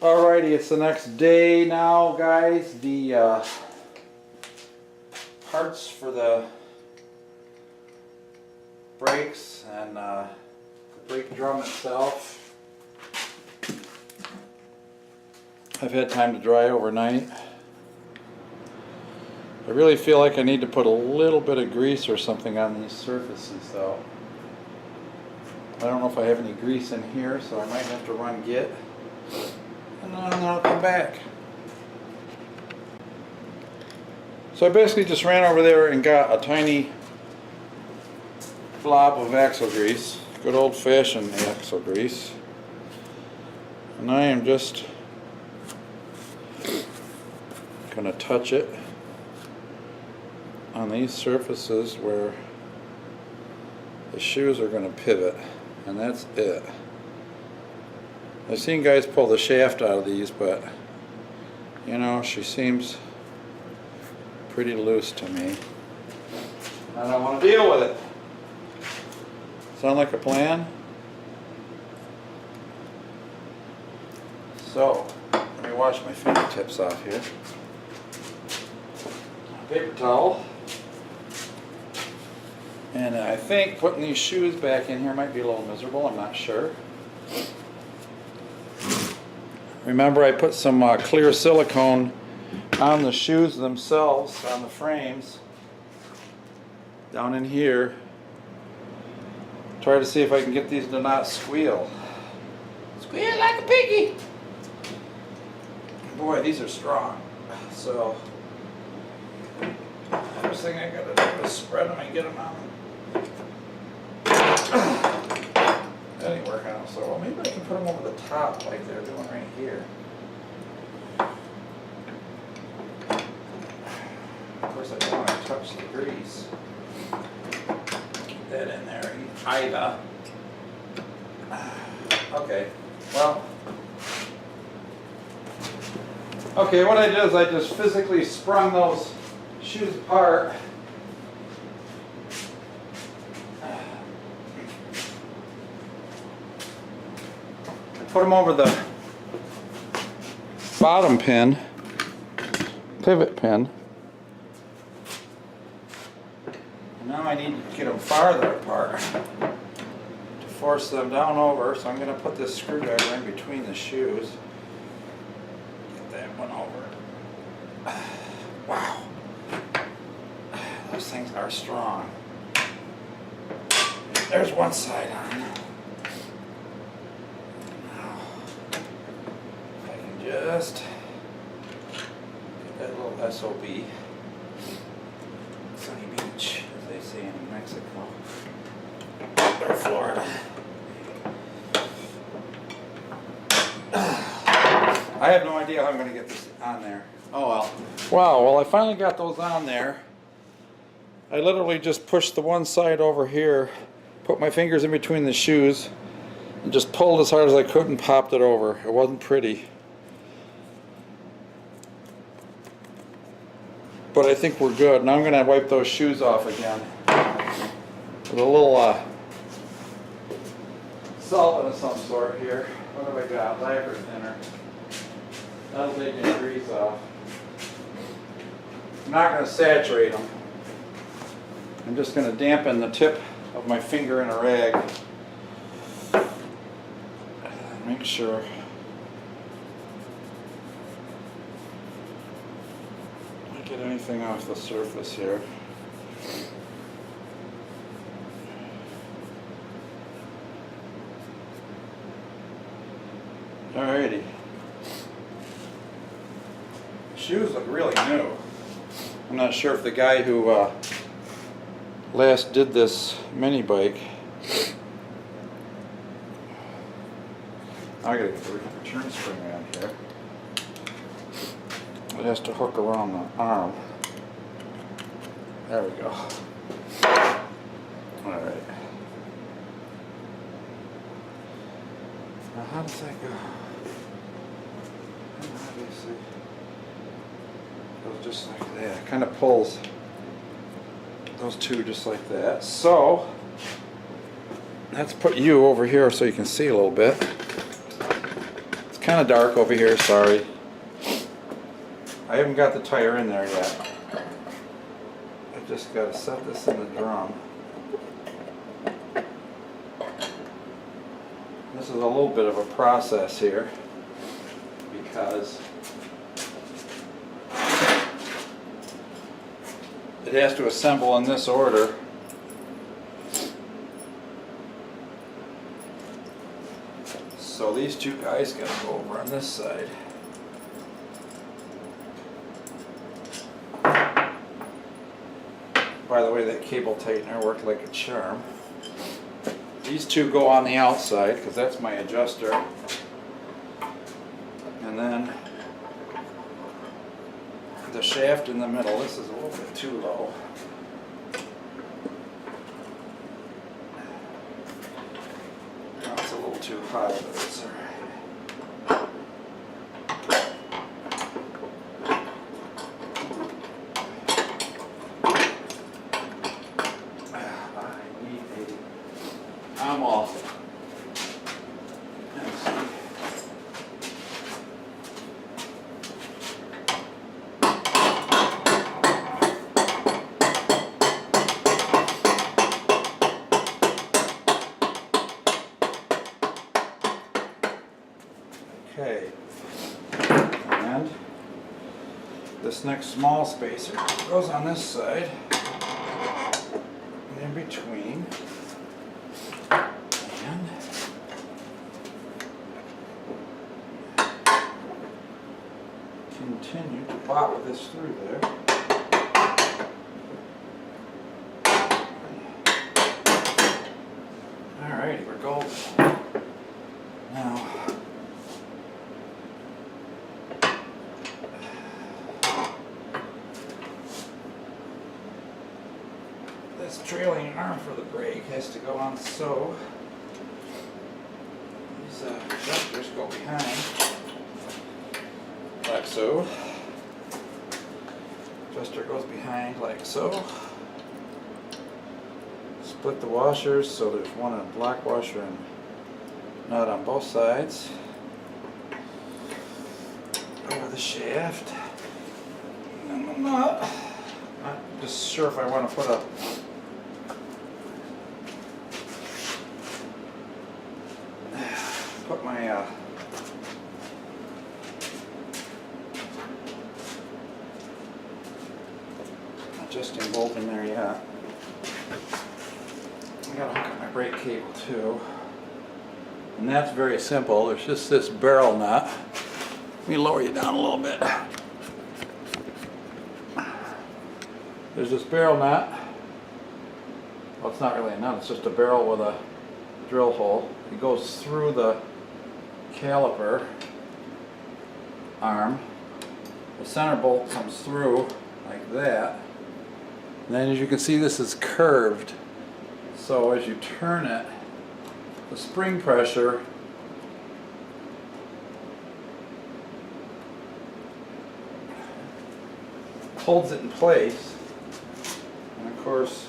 Alrighty, it's the next day now, guys. The parts for the brakes and the brake drum itself, I've had time to dry overnight. I really feel like I need to put a little bit of grease or something on these surfaces though. I don't know if I have any grease in here, so I might have to run get. And then I'll come back. So I basically just ran over there and got a tiny blob of axle grease, good old-fashioned axle grease, and I am just going to touch it on these surfaces where the shoes are going to pivot, and that's it. I've seen guys pull the shaft out of these, but you know, she seems pretty loose to me. I don't want to deal with it. Sound like a plan? So, let me wash my fingertips off here. Paper towel. And I think putting these shoes back in here might be a little miserable, I'm not sure. Remember, I put some clear silicone on the shoes themselves, on the frames, down in here. Try to see if I can get these to not squeal. Squeal like a piggy! Boy, these are strong. So, first thing I gotta do is spread them and get them out. That ain't working out so well. Maybe I can put them over the top like they're doing right here. Of course, I don't want to touch the grease. Keep that in there either. Okay, well. Okay, what I did is I just physically sprung those shoes apart. Put them over the bottom pin, pivot pin. And now I need to get them farther apart to force them down over. So I'm going to put this screwdriver in between the shoes. Get that one over. Wow. Those things are strong. There's one side on. Just get that little SOB, Sunny Beach, as they say in Mexico, or Florida. I have no idea how I'm going to get this on there. Oh well. Wow, well I finally got those on there. I literally just pushed the one side over here, put my fingers in between the shoes, and just pulled as hard as I could and popped it over. It wasn't pretty. But I think we're good. Now I'm going to wipe those shoes off again with a little solvent of some sort here. What have I got? Lacquer thinner. That'll take any grease off. I'm not going to saturate them. I'm just going to dampen the tip of my finger in a rag. Make sure. Get anything off the surface here. Alrighty. Shoes look really new. I'm not sure if the guy who last did this mini bike. I gotta get the return spring around here. It has to hook around the arm. There we go. Alright. Now how does that go? Obviously, goes just like that. It kind of pulls those two just like that. So, let's put you over here so you can see a little bit. It's kind of dark over here, sorry. I haven't got the tire in there yet. I just got to set this in the drum. This is a little bit of a process here because it has to assemble in this order. So these two guys got to go over on this side. By the way, that cable tightener worked like a charm. These two go on the outside because that's my adjuster. And then the shaft in the middle, this is a little bit too low. No, it's a little too high, but it's all right. I'm off. Okay, and this next small spacer goes on this side, and in between, and continue to pop this through there. Alrighty, we're golden. Now, this trailing arm for the brake has to go on so. These adjusters go behind, like so. Adjuster goes behind like so. Split the washers so there's one on block washer and nut on both sides. Over the shaft. And the nut. Not just sure if I want to put a my adjusting bolt in there yet. I gotta hook up my brake cable too. And that's very simple. There's just this barrel nut. Let me lower you down a little bit. There's this barrel nut. Well, it's not really a nut, it's just a barrel with a drill hole. It goes through the caliper arm. The center bolt comes through like that. And then as you can see, this is curved. So as you turn it, the spring pressure holds it in place. And of course,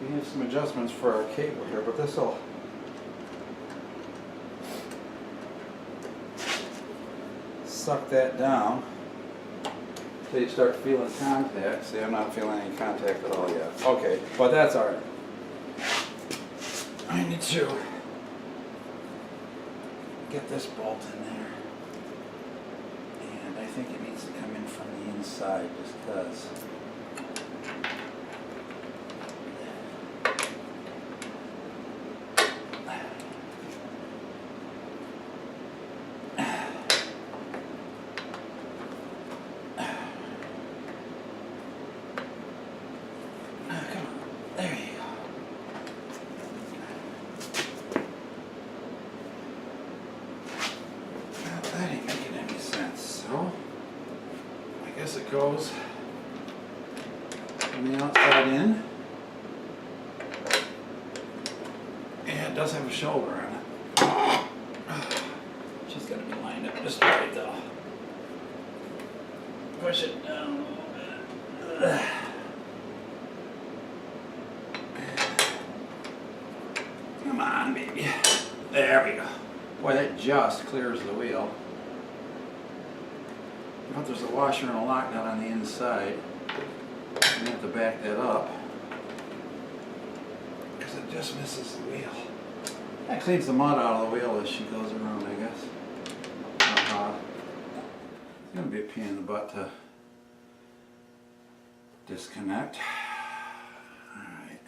we have some adjustments for our cable here, but this will suck that down until you start feeling contact. See, I'm not feeling any contact at all yet. Okay, but that's all right. I need to get this bolt in there, and I think it needs to come in from the inside just because. There you go. Well, that ain't making any sense, so I guess it goes from the outside in. Yeah, it does have a shoulder on it. She's got to be lined up just right though. Push it down a little bit. There we go. Boy, that just clears the wheel. But there's a washer and a lock nut on the inside. You have to back that up because it just misses the wheel. That cleans the mud out of the wheel as she goes around, I guess. It's going to be a pain in the butt to disconnect. Alright.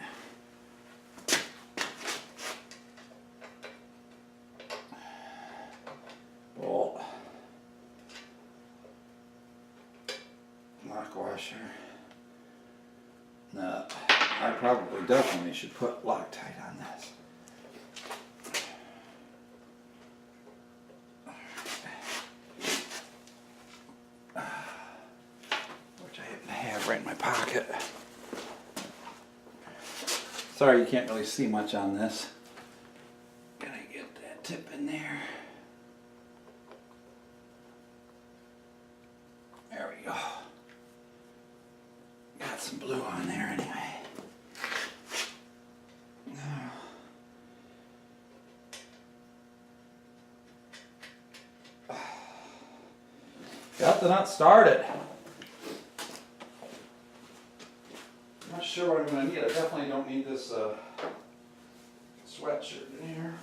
Bolt. Lock washer. Nut. I probably definitely should put Loctite on this. Which I happen to have right in my pocket. Sorry you can't really see much on this. Gotta get that tip in there. There we go. Got some blue on there anyway. Got the nut started. I'm not sure what I'm going to need. I definitely don't need this sweatshirt in here.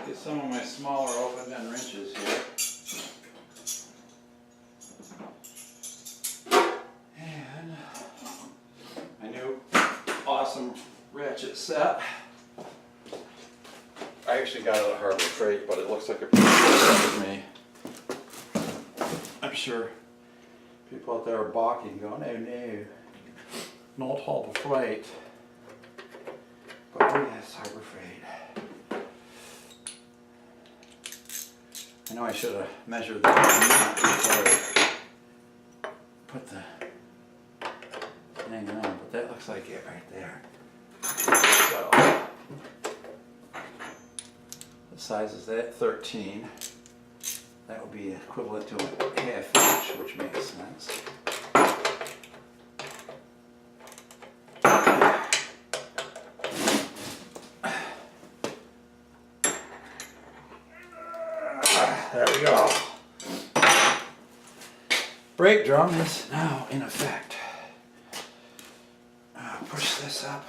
Get some of my smaller open end wrenches here. And my new awesome ratchet set. I actually got it at Harbor Freight, but it looks like a pretty good set with me. I'm sure people out there are balking, going, "Oh no, not Harbor Freight." But oh yes, Harbor Freight. I know I should have measured that before I put the thing on, but that looks like it right there. So, the size is that 13. That would be equivalent to a half inch, which makes sense. There we go. Brake drum is now in effect. Push this up.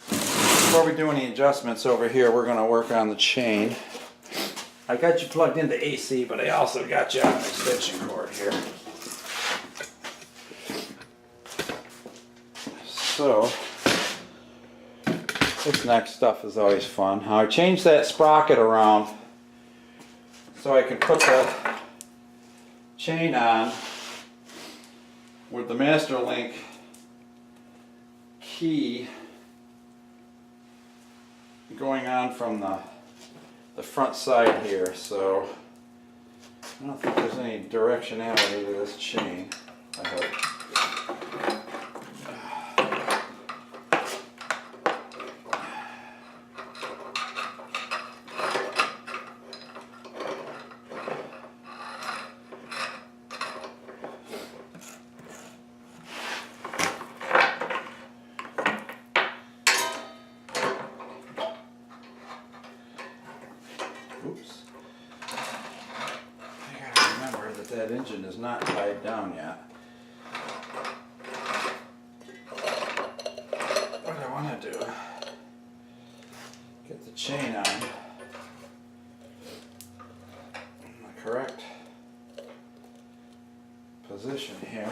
Before we do any adjustments over here, we're going to work on the chain. I got you plugged into AC, but I also got you on an extension cord here. So, this next stuff is always fun. Now I changed that sprocket around so I can put the chain on with the master link key going on from the front side here, so I don't think there's any directionality to this chain, I hope. Oops. I gotta remember that that engine is not tied down yet. What I want to do, get the chain on in the correct position here.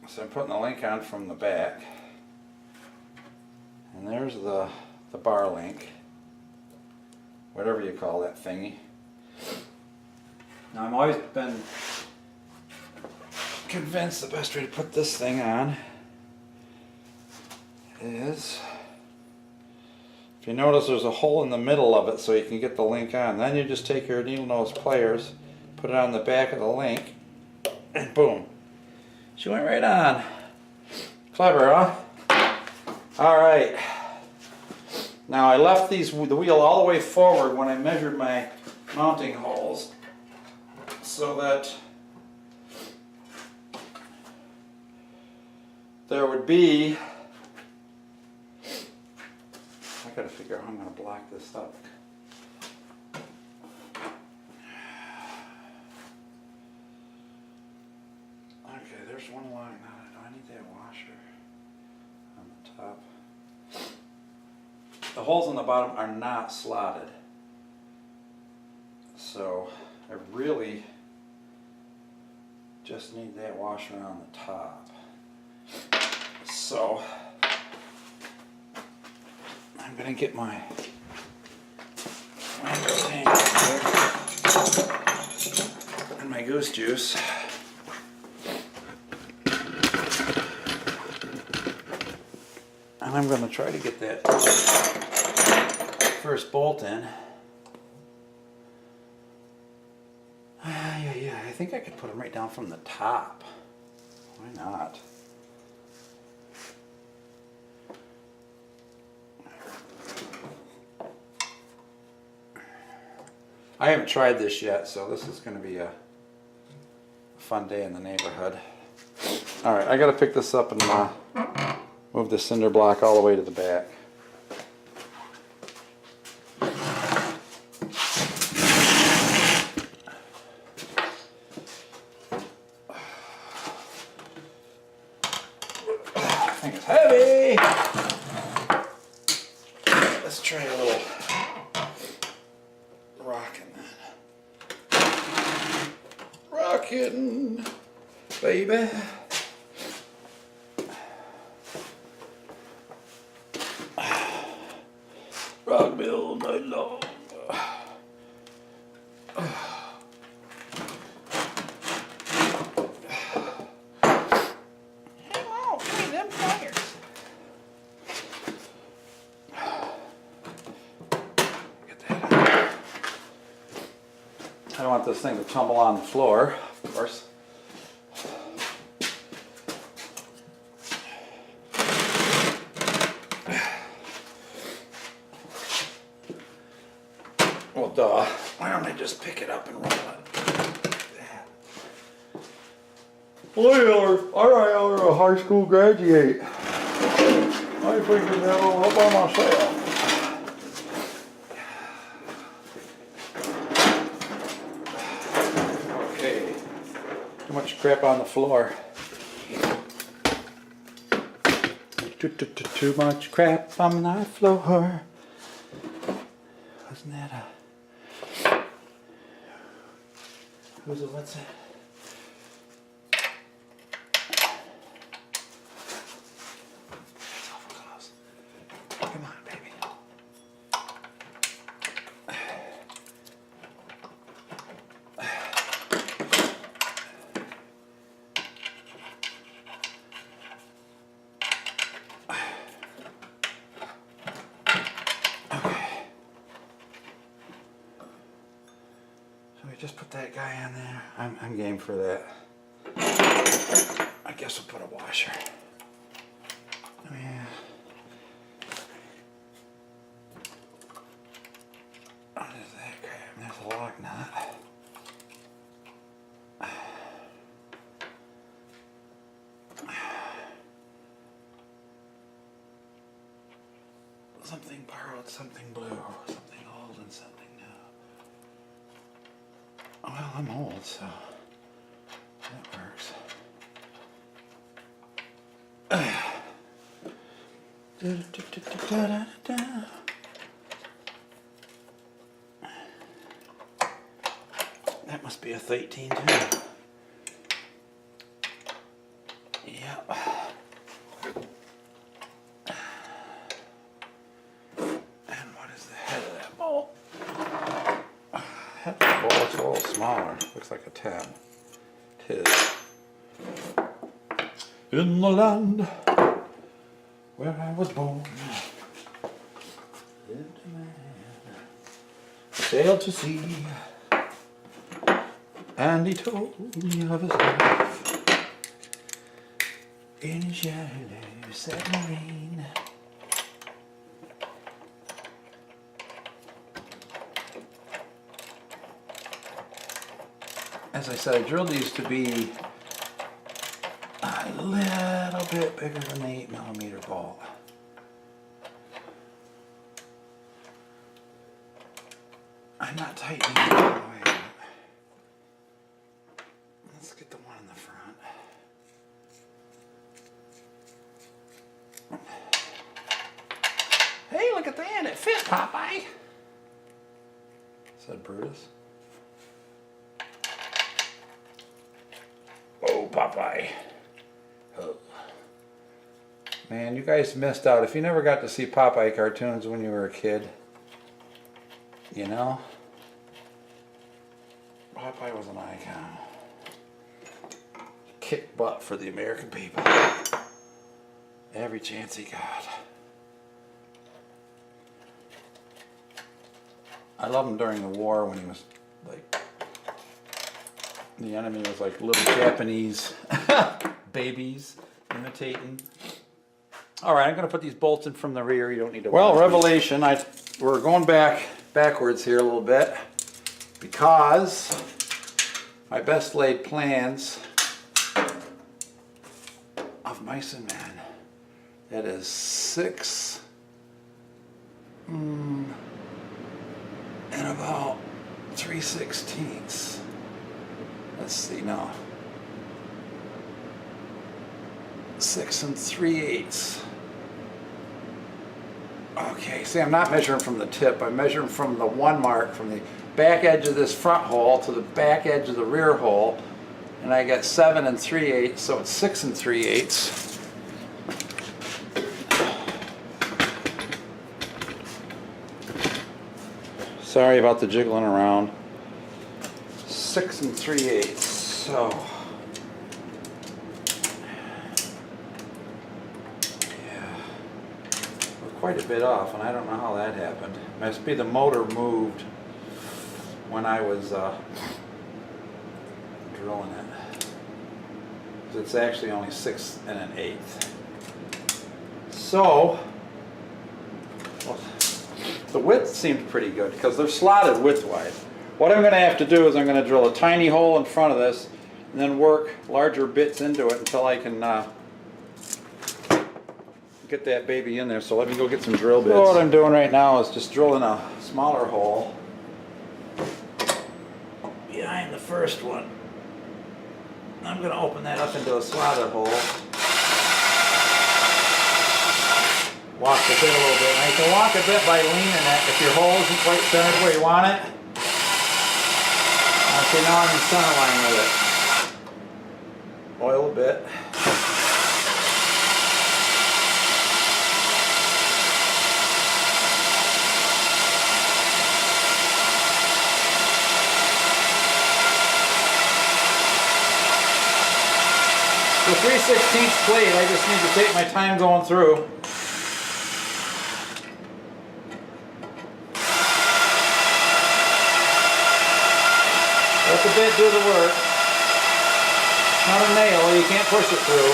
So I'm putting the link on from the back. And there's the bar link. Whatever you call that thingy. Now I've always been convinced the best way to put this thing on is, if you notice there's a hole in the middle of it so you can get the link on. Then you just take your needle nose pliers, put it on the back of the link, and boom. She went right on. Clever, huh? Alright. Now I left the wheel all the way forward when I measured my mounting holes. so that there would be, I gotta figure out how I'm gonna block this up. Okay, there's one line. Do I need that washer on the top? The holes on the bottom are not slotted, so I really just need that washer on the top. So I'm gonna get my tank here and my goose juice. And I'm gonna try to get that first bolt in. Yeah, I think I could put them right down from the top. Why not? I haven't tried this yet, so this is going to be a fun day in the neighborhood. Alright, I got to pick this up and move the cinder block all the way to the back. I think it's heavy! Let's try a little rocking then. Rocking, baby. Rock me all night long. I don't want this thing to tumble on the floor, of course. Well, duh. Why don't I just pick it up and roll it? Well, I are a high school graduate. I figured that all up by myself. Okay. Too much crap on the floor. Too much crap on the floor. Wasn't that a... what's that? It's awful close. Come on, baby. Just put that guy in there. I'm game for that. I guess we'll put a washer. Yeah. What is that crap? There's a lock nut. Something borrowed, something blue, something old and something new. Well, I'm old, so that works. That must be a 13 too. Yep. And what is the head of that bolt? Head of the bolt's a little smaller. Looks like a 10. Tis. In the land where I was born, lived a man, sailed to sea, and he told me of his life in his yellow submarine. as I said, I drilled these to be a little bit bigger than the 8mm bolt. I'm not tightening it all the way. Let's get the one in the front. Hey, look at that! It fit, Popeye! Said Brutus. Oh, Popeye. Oh. Man, you guys missed out. If you never got to see Popeye cartoons when you were a kid, you know, Popeye was an icon. Kicked butt for the American people. Every chance he got. I loved him during the war when he was like, the enemy was like little Japanese babies imitating. All right, I'm going to put these bolts in from the rear. You don't need to. Well, revelation. We're going backwards here a little bit because my best laid plans of mice and men. That is 6 and about 3/16. Let's see now. 6 3/8. Okay, see, I'm not measuring from the tip. I'm measuring from the one mark, from the back edge of this front hole to the back edge of the rear hole. And I got 7 3/8, so it's 6 3/8. Sorry about the jiggling around. 6 3/8. So yeah, we're quite a bit off, and I don't know how that happened. It must be the motor moved when I was drilling it. It's actually only 6 1/8. So well, the width seemed pretty good because they're slotted widthwise. What I'm going to have to do is I'm going to drill a tiny hole in front of this and then work larger bits into it until I can get that baby in there. So let me go get some drill bits. So what I'm doing right now is just drilling a smaller hole behind the first one. I'm going to open that up into a slotted hole. Walk the bit a little bit. Now you can walk a bit by leaning it if your hole isn't quite centered where you want it. Okay, now I'm in center line with it. Oil a bit. The 3/16 plate, I just need to take my time going through. Let the bit do the work. It's not a nail, you can't push it through.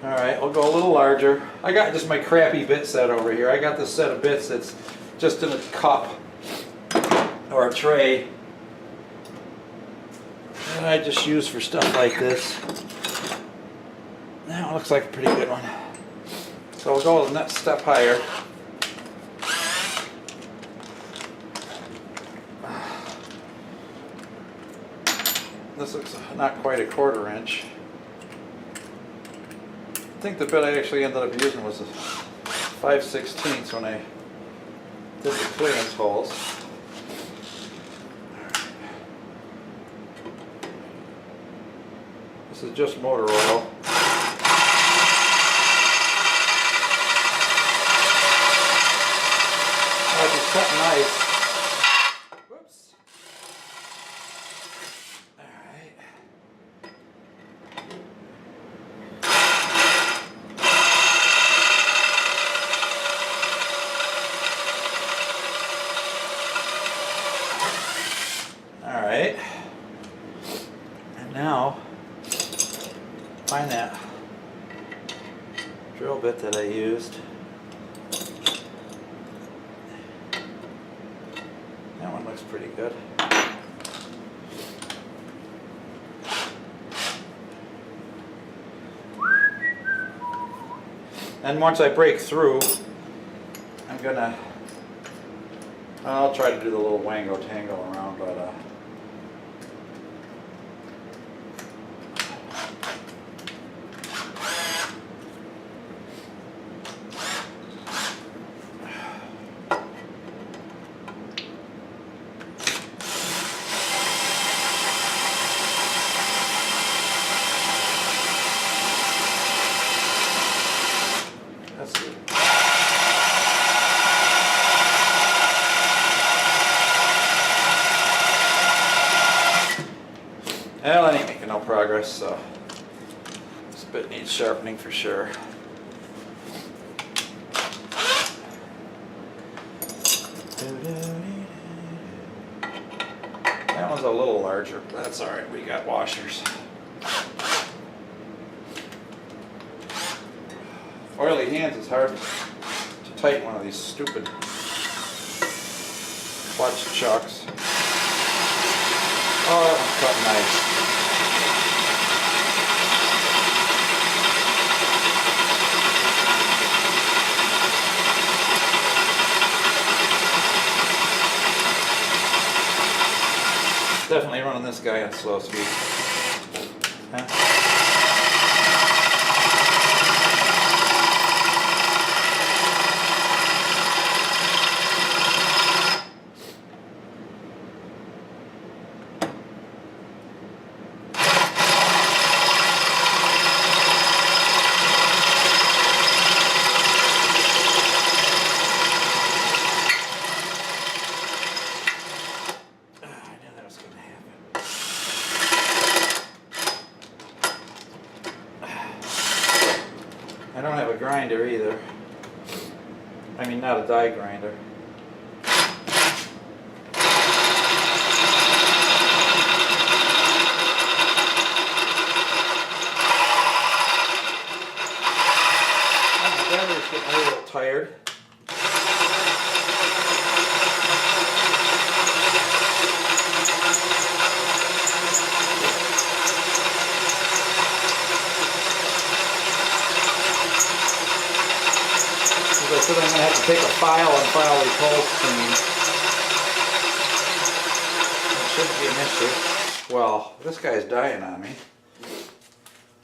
Alright, I'll go a little larger. I got just my crappy bit set over here. I got this set of bits that's just in a cup or a tray that I just use for stuff like this. Now it looks like a pretty good one. So we'll go the next step higher. This looks not quite a 1/4 inch. I think the bit I actually ended up using was a 5/16 when I did the clearance holes. This is just motor oil. Oh, it's cut nice. Whoops. Alright. Alright. And now find that drill bit that I used. That one looks pretty good. And once I break through, I'll try to do the little wango tango around, but let's see. Well, that ain't making no progress, so this bit needs sharpening for sure. That one's a little larger, but that's alright, we got washers. Oily hands is hard to tighten one of these stupid clutch chucks. Oh, that one's cut nice. Definitely running this guy on slow speed. Huh? I don't have a grinder either. I mean, not a die grinder. My battery's getting a little tired. I said I'm going to have to take a file and file these holes clean. It shouldn't be an issue. Well, this guy's dying on me.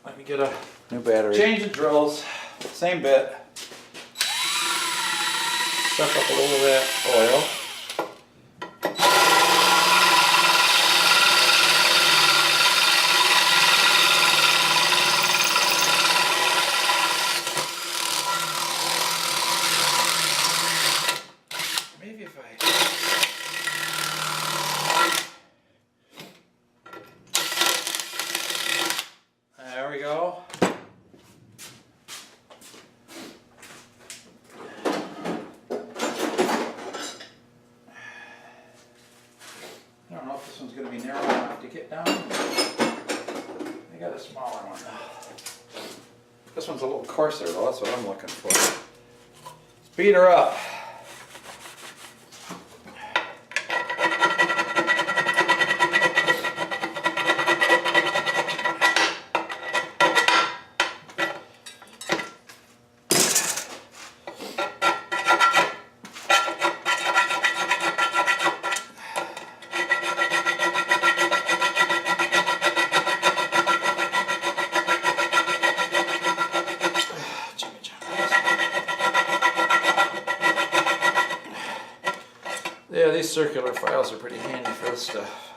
Let me get a new battery. Change the drills. Same bit. Suck up a little of that oil. There we go. I don't know if this one's going to be narrow enough to get down. I got a smaller one. This one's a little coarser though, that's what I'm looking for. Speed her up. Yeah, these circular files are pretty handy for this stuff.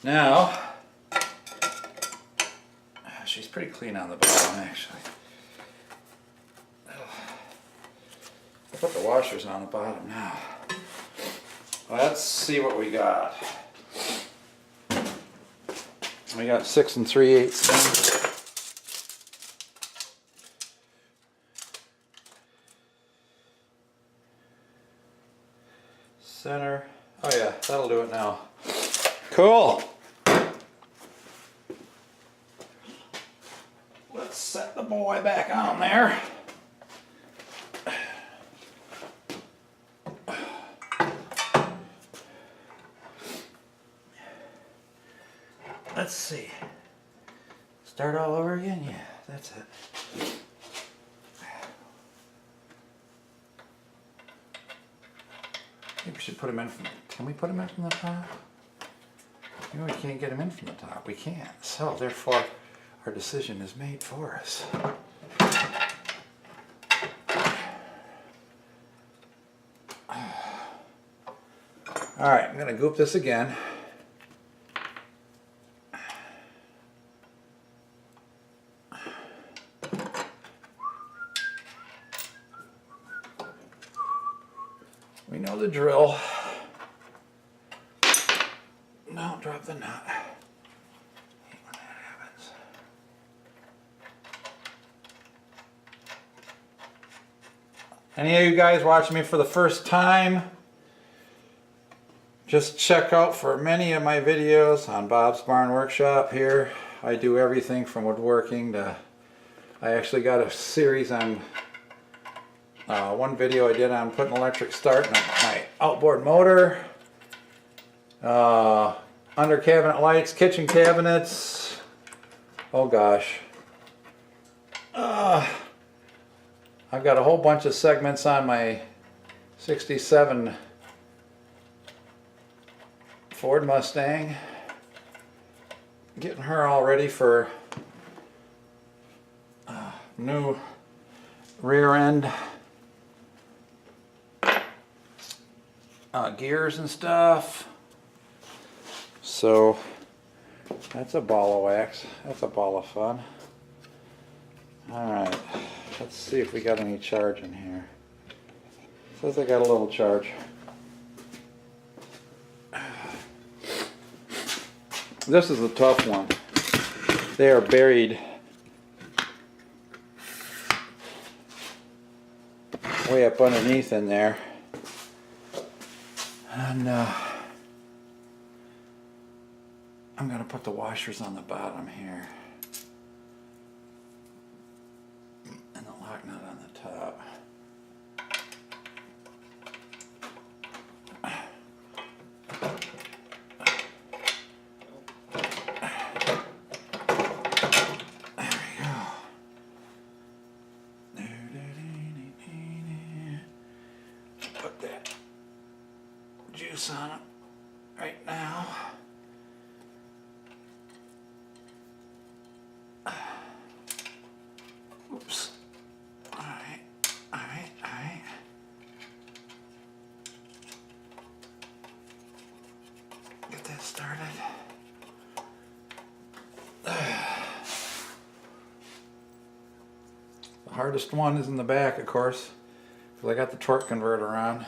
Now, she's pretty clean on the bottom actually. I put the washers on the bottom now. Let's see what we got. We got 6 3/8 then. Center. Oh yeah, that'll do it now. Cool. Let's set the boy back on there. Let's see. Let's Start all over again? Yeah, that's it. I think we should put them in from, can we put them in from the top? Maybe we can't get them in from the top. We can't. So therefore, our decision is made for us. All right, I'm going to goop this again. We know the drill. No, drop the nut. I hate when that happens. Any of you guys watching me for the first time, just check out for many of my videos on Bob's Barn Workshop here. I do everything from woodworking to, I actually got a series on, one video I did on putting electric start in my outboard motor. Under cabinet lights, kitchen cabinets. Oh gosh. I've got a whole bunch of segments on my 67 Ford Mustang. Getting her all ready for new rear end gears and stuff. So that's a ball of wax. That's a ball of fun. Alright, let's see if we got any charge in here. Says I got a little charge. This is a tough one. They are buried way up underneath in there. And I'm going to put the washers on the bottom here. And the lock nut on the top. Put that juice on it right now. Oops. Alright. Get that started. The hardest one is in the back, of course, because I got the torque converter on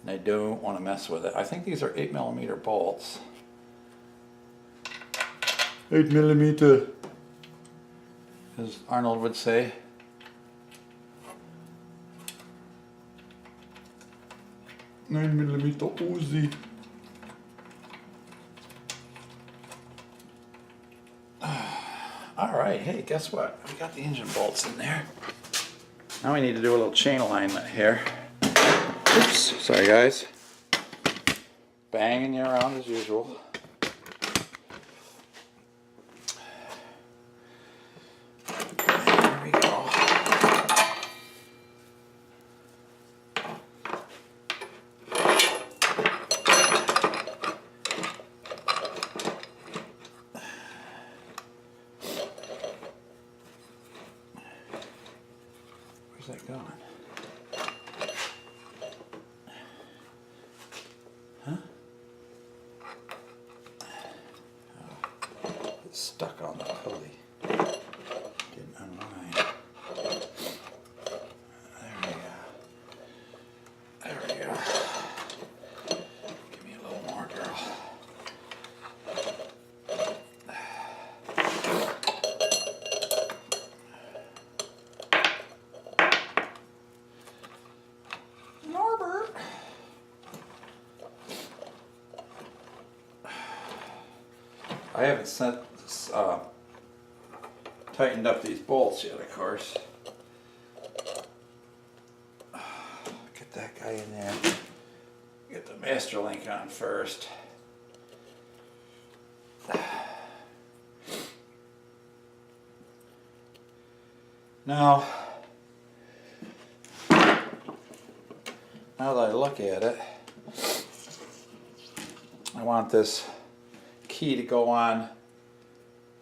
and I don't want to mess with it. I think these are 8mm bolts. 8mm, as Arnold would say. $9mm Uzi. Alright, hey, guess what? We got the engine bolts in there. Now we need to do a little chain alignment here. Oops, sorry guys. Banging you around as usual. There we go. Where's that going? Huh? Oh, it's stuck on the pulley. Didn't unwind. There we go. There we go. Give me a little more, girl. Norbert! I haven't tightened up these bolts yet, of course. Get that guy in there. Get the master link on first. Now that I look at it, I want this key to go on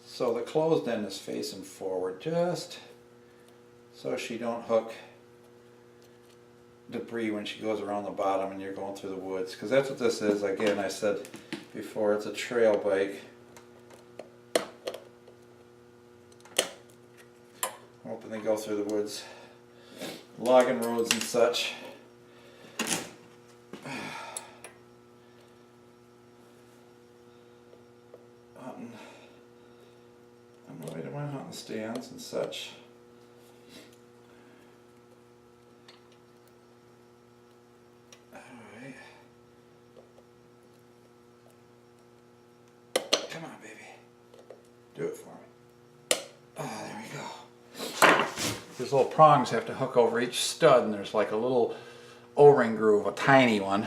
so the closed end is facing forward, just so she don't hook debris when she goes around the bottom and you're going through the woods, because that's what this is. Again, I said before, it's a trail bike. Hoping they go through the woods, logging roads and such. Hunting, I'm going to my hunting stands and such. Alright. Come on, baby. Do it for me. Oh, there we go. These little prongs have to hook over each stud, and there's like a little O-ring groove, a tiny one.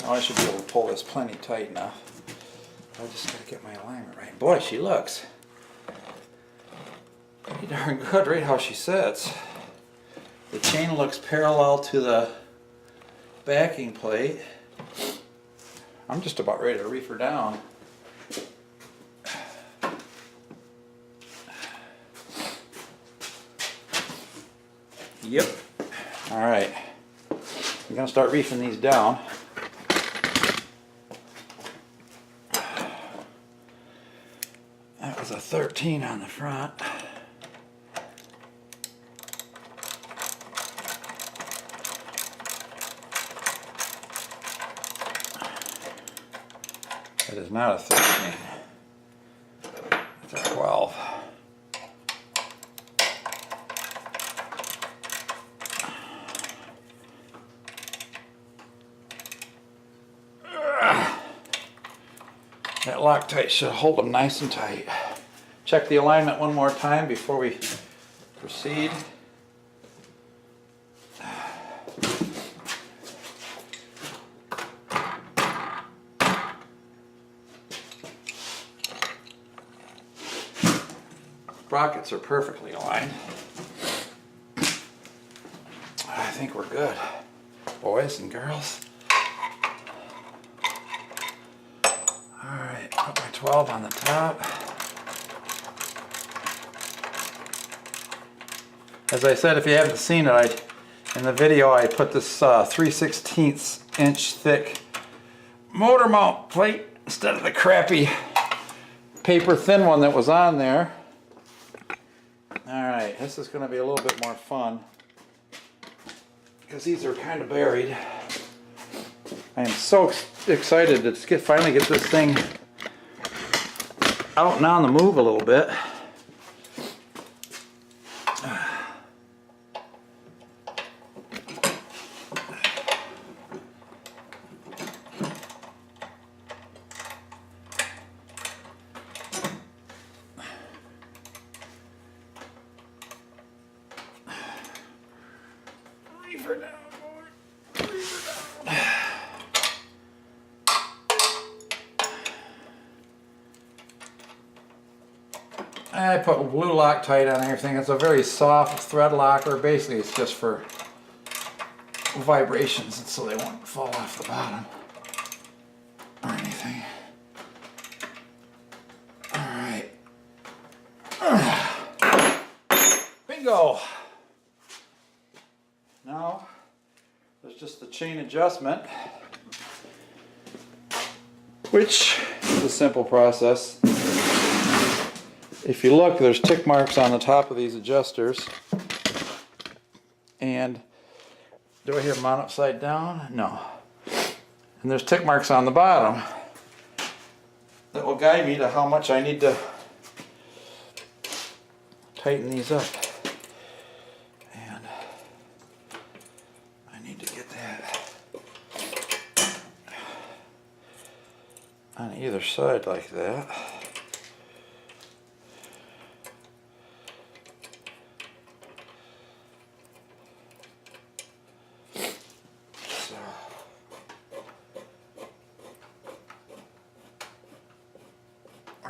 Now I should be able to pull this plenty tight enough. I just gotta get my alignment right. Boy, she looks pretty darn good right how she sits. The chain looks parallel to the backing plate. I'm just about ready to reef her down. Yep. Alright. I'm going to start reefing these down. That was a 13 on the front. It is not a 13. It's a 12. That Loctite should hold them nice and tight. Check the alignment one more time before we proceed. Sprockets are perfectly aligned. I think we're good, boys and girls. Alright, put my 12 on the top. As I said, if you haven't seen it, in the video I put this 3/16 inch thick motor mount plate instead of the crappy paper thin one that was on there. Alright, this is going to be a little bit more fun because these are kind of buried. I am so excited to finally get this thing out and on the move a little bit. Reef her down, boy. Reef her down. I put blue Loctite on everything. It's a very soft thread locker. Basically, it's just for vibrations, and so they won't fall off the bottom or anything. All right. Bingo. Now, there's just the chain adjustment, which is a simple process. If you look, there's tick marks on the top of these adjusters. And do I have them on upside down? No. And there's tick marks on the bottom that will guide me to how much I need to tighten these up. And I need to get that on either side like that.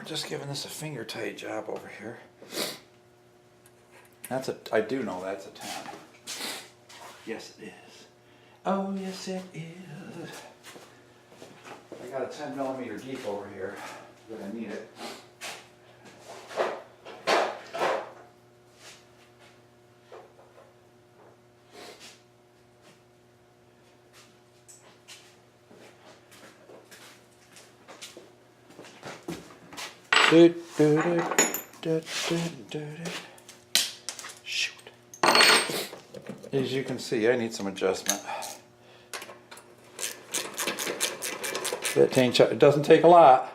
Just giving this a finger tight job over here. That's a, I do know that's a 10. Yes it is. Oh yes it is. I got a 10mm deep over here. But I need it. Shoot. As you can see, I need some adjustment. It doesn't take a lot.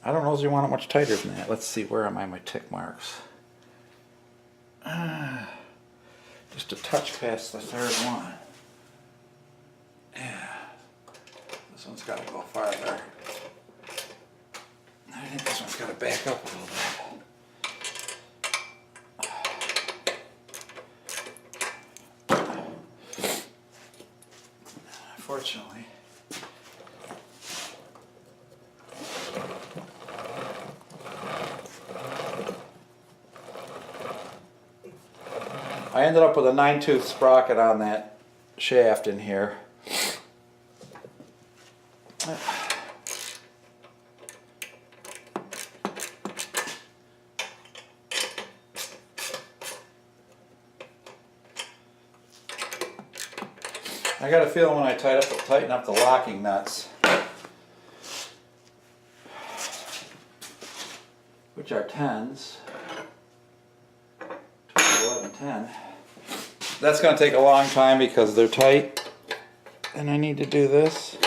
I don't know if you want it much tighter than that. Let's see, where am I? My tick marks. Just a touch past the third one. Yeah. This one's got to go farther. I think this one's got to back up a little bit. Unfortunately. I ended up with a 9-tooth sprocket on that shaft in here. I got a feeling when I tighten up the locking nuts, which are 10s, 11, 10. That's going to take a long time because they're tight, and I need to do this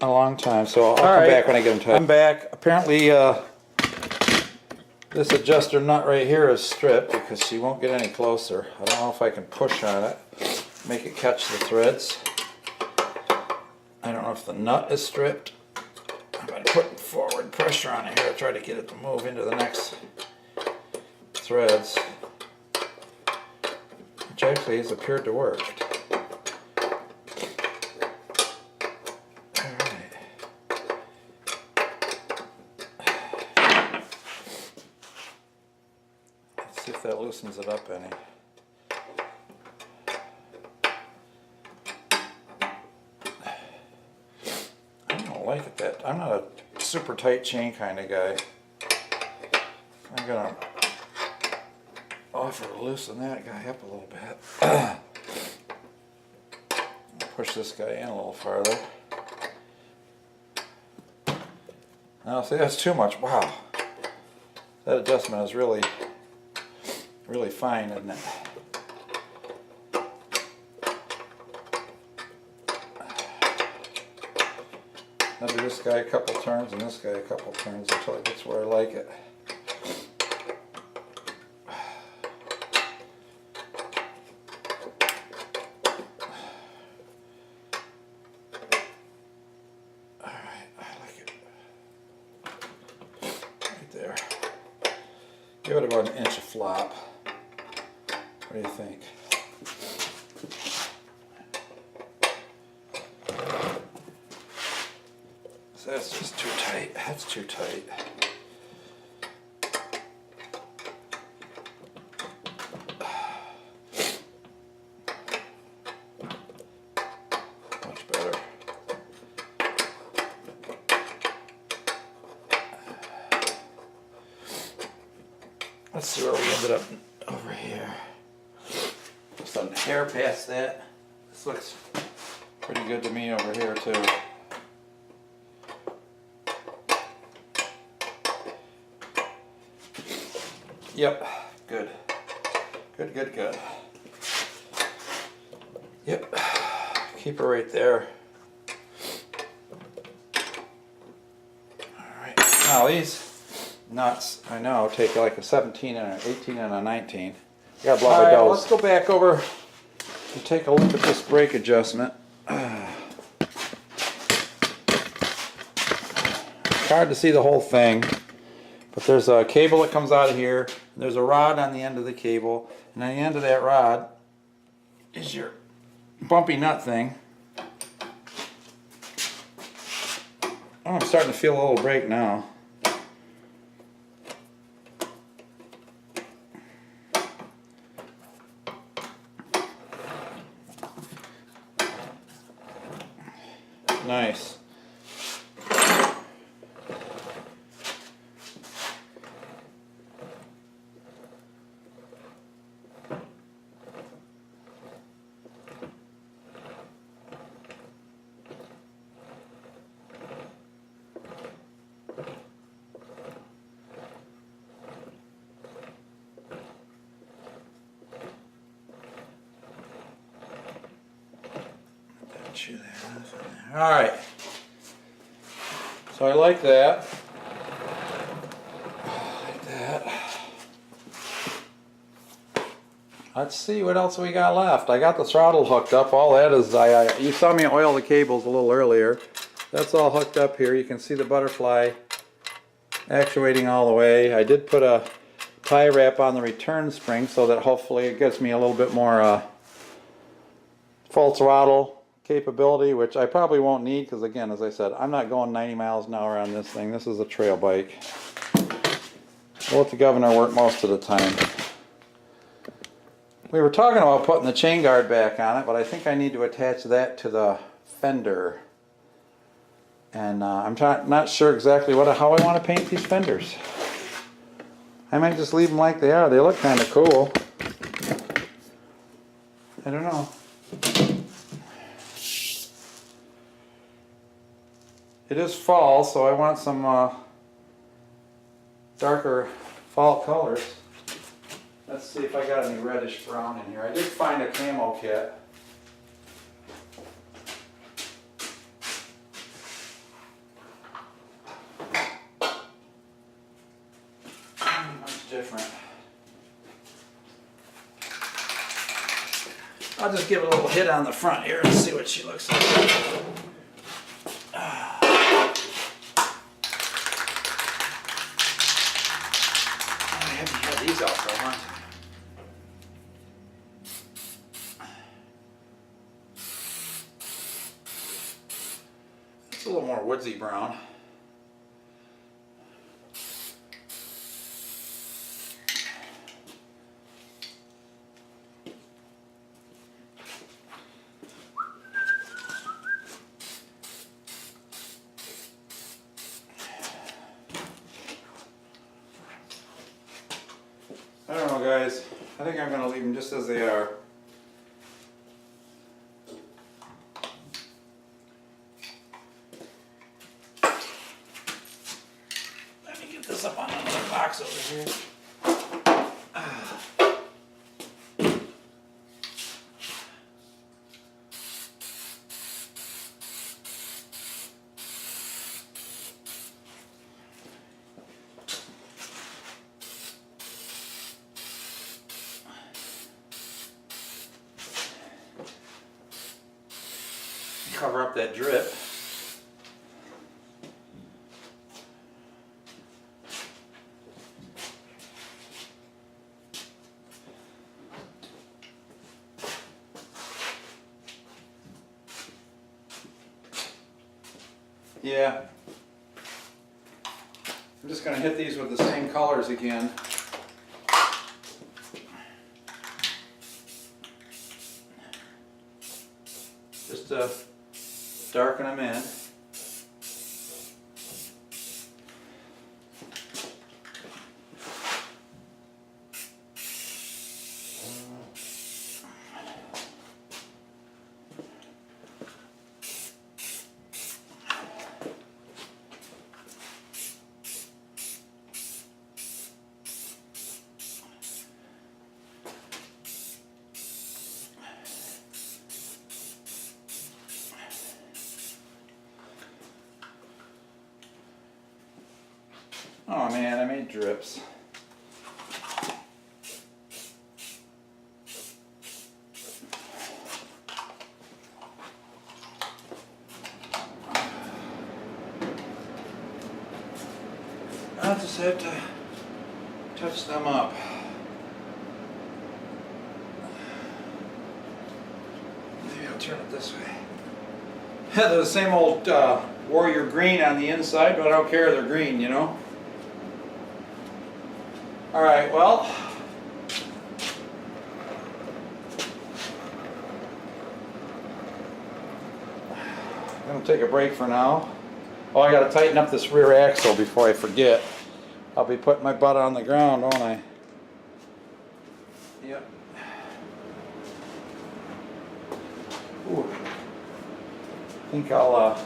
a long time. So I'll come back when I get them tight. I'm back. Apparently, this adjuster nut right here is stripped because she won't get any closer. I don't know if I can push on it, make it catch the threads. I don't know if the nut is stripped. I'm going to put forward pressure on it here to try to get it to move into the next threads, which actually has appeared to work. Alright. Let's see if that loosens it up any. I don't like it that. I'm not a super tight chain kind of guy. I'm gonna offer to loosen that guy up a little bit. Push this guy in a little farther. Now see, that's too much. Wow, that adjustment is really fine, isn't it? I'll do this guy a couple turns and this guy a couple turns until it gets where I like it. There. Give it about 1 inch of flop. What do you think? So that's just too tight. That's too tight. Much better. Let's see where we ended up over here. Just a hair past that. This looks pretty good to me over here too. Yep, good. Good, good, good. Yep, keep her right there. Alright, now these nuts, I know, take like a 17 and an 18 and a 19. I gotta blow my nose. Let's go back over and take a look at this brake adjustment. It's hard to see the whole thing, but there's a cable that comes out of here, and there's a rod on the end of the cable, and on the end of that rod is your bumpy nut thing. Oh, I'm starting to feel a little break now. Nice. All right. So I like that. Let's see what else we got left. I got the throttle hooked up. All that is, you saw me oil the cables a little earlier. That's all hooked up here. You can see the butterfly actuating all the way. I did put a tie wrap on the return spring so that hopefully it gives me a little bit more full throttle capability, which I probably won't need because, again, as I said, I'm not going 90 miles an hour on this thing. This is a trail bike. We'll let the governor work most of the time. We were talking about putting the chain guard back on it, but I think I need to attach that to the fender. And I'm not sure exactly how I want to paint these fenders. I might just leave them like they are. They look kind of cool. I don't know. It is fall, so I want some darker fall colors. Let's see if I got any reddish brown in here. I did find a camo kit. Much different. I'll just give it a little hit on the front here and see what she looks like. I haven't had these out for a long time. It's a little more woodsy brown. I don't know, guys. I think I'm going to leave them just as they are. Let me get this up on another box over here. Cover up that drip. Yeah. I'm just going to hit these with the same colors again. Just to darken them in. Oh man, I made drips. I'll just have to touch them up. turn it this way. They're the same old warrior green on the inside, but I don't care, they're green, you know. Alright, well, I'm going to take a break for now. Oh, I got to tighten up this rear axle before I forget. I'll be putting my butt on the ground, won't I? Yep. Ooh. I think I'll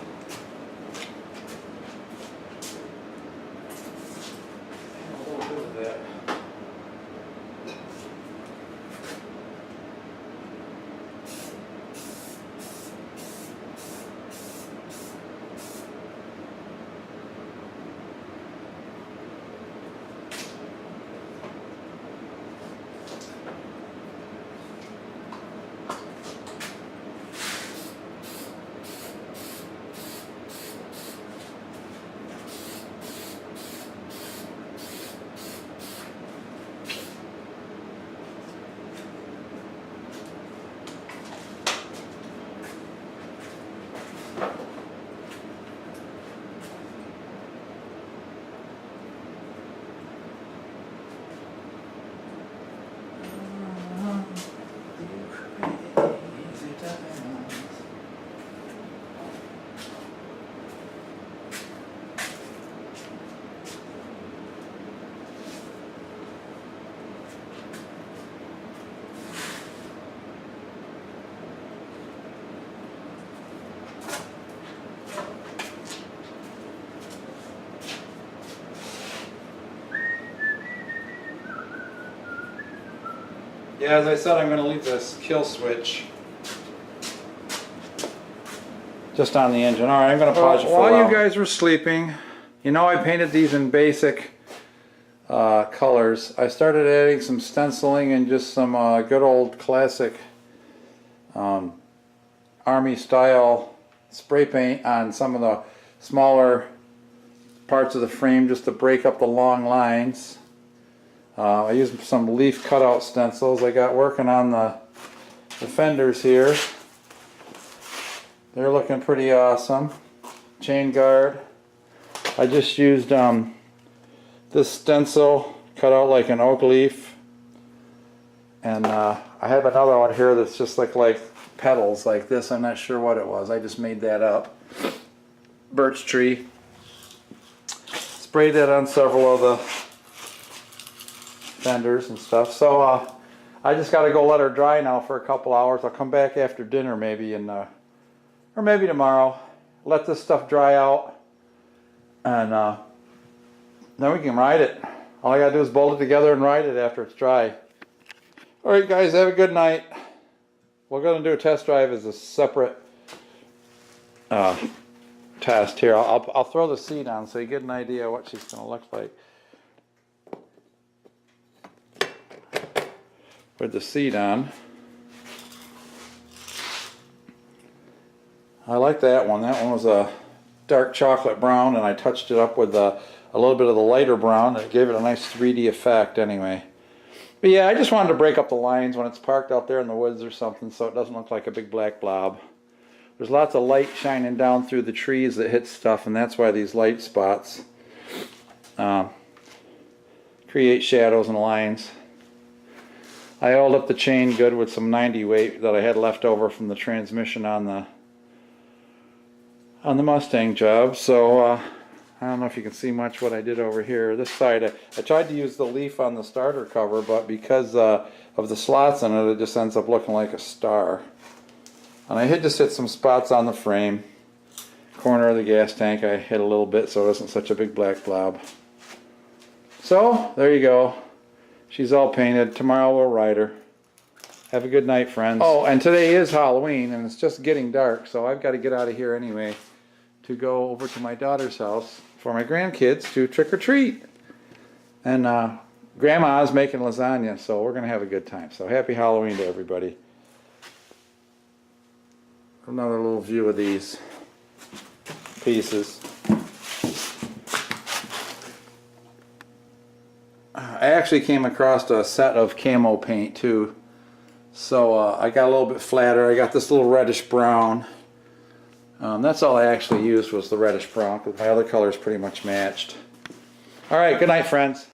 yeah, as I said, I'm going to leave this kill switch just on the engine. All right, I'm going to pause you for a while. While you guys were sleeping, you know I painted these in basic colors. I started adding some stenciling and just some good old classic Army style spray paint on some of the smaller parts of the frame just to break up the long lines. I used some leaf cutout stencils I got working on the fenders here. They're looking pretty awesome. Chain guard. I just used this stencil cut out like an oak leaf, and I have another one here that's just like petals like this. I'm not sure what it was. I just made that up. Birch tree. Sprayed it on several of the fenders and stuff. So I just got to go let her dry now for a couple hours. I'll come back after dinner maybe, and or maybe tomorrow. Let this stuff dry out, and then we can ride it. All I got to do is bolt it together and ride it after it's dry. Alright guys, have a good night. We're going to do a test drive as a separate test here. I'll throw the seat on so you get an idea what she's going to look like. With the seat on. I like that one. That one was a dark chocolate brown, and I touched it up with a little bit of the lighter brown. It gave it a nice 3D effect anyway. But yeah, I just wanted to break up the lines when it's parked out there in the woods or something so it doesn't look like a big black blob. There's lots of light shining down through the trees that hit stuff, and that's why these light spots create shadows and lines. I oiled up the chain good with some 90 weight that I had left over from the transmission on the Mustang job. So I don't know if you can see much what I did over here. This side, I tried to use the leaf on the starter cover, but because of the slots in it, it just ends up looking like a star. And I just hit some spots on the frame. Corner of the gas tank I hit a little bit so it wasn't such a big black blob. So, there you go. She's all painted. Tomorrow we'll ride her. Have a good night, friends. Oh, and today is Halloween, and it's just getting dark, so I've got to get out of here anyway to go over to my daughter's house for my grandkids to trick-or-treat. And Grandma's making lasagna, so we're going to have a good time. So happy Halloween to everybody. Another little view of these pieces. I actually came across a set of camo paint too So I got a little bit flatter. I got this little reddish brown. That's all I actually used was the reddish brown because my other colors pretty much matched. All right, good night, friends.